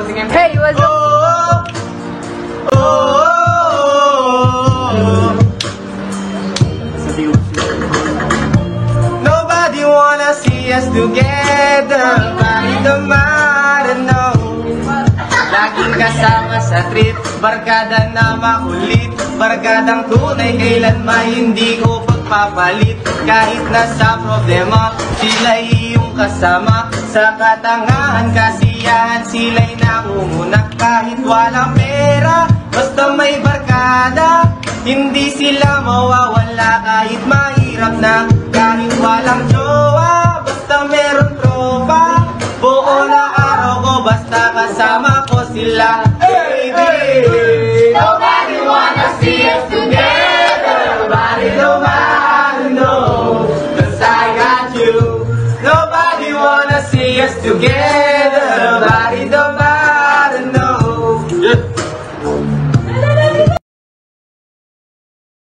closing him. Hey, what's up? Nobody wanna see us together. Bakit naman, no? Laging kasama sa trip, barkada na makulit, barkadang tunay, kailanman hindi ko pagpapalit. Kahit nasa problema, sila'y iyong kasama. Sa katangahan, kasiyahan, sila'y nangunguna. Kahit walang pera, basta may barkada, hindi sila mawawala. Kahit mahirap na, kahit walang jowa, basta meron tropa. Buo na araw ko, basta kasama ko sila. Baby, nobody wanna see us together. Nobody know, 'cause I got you. Nobody wanna see us together.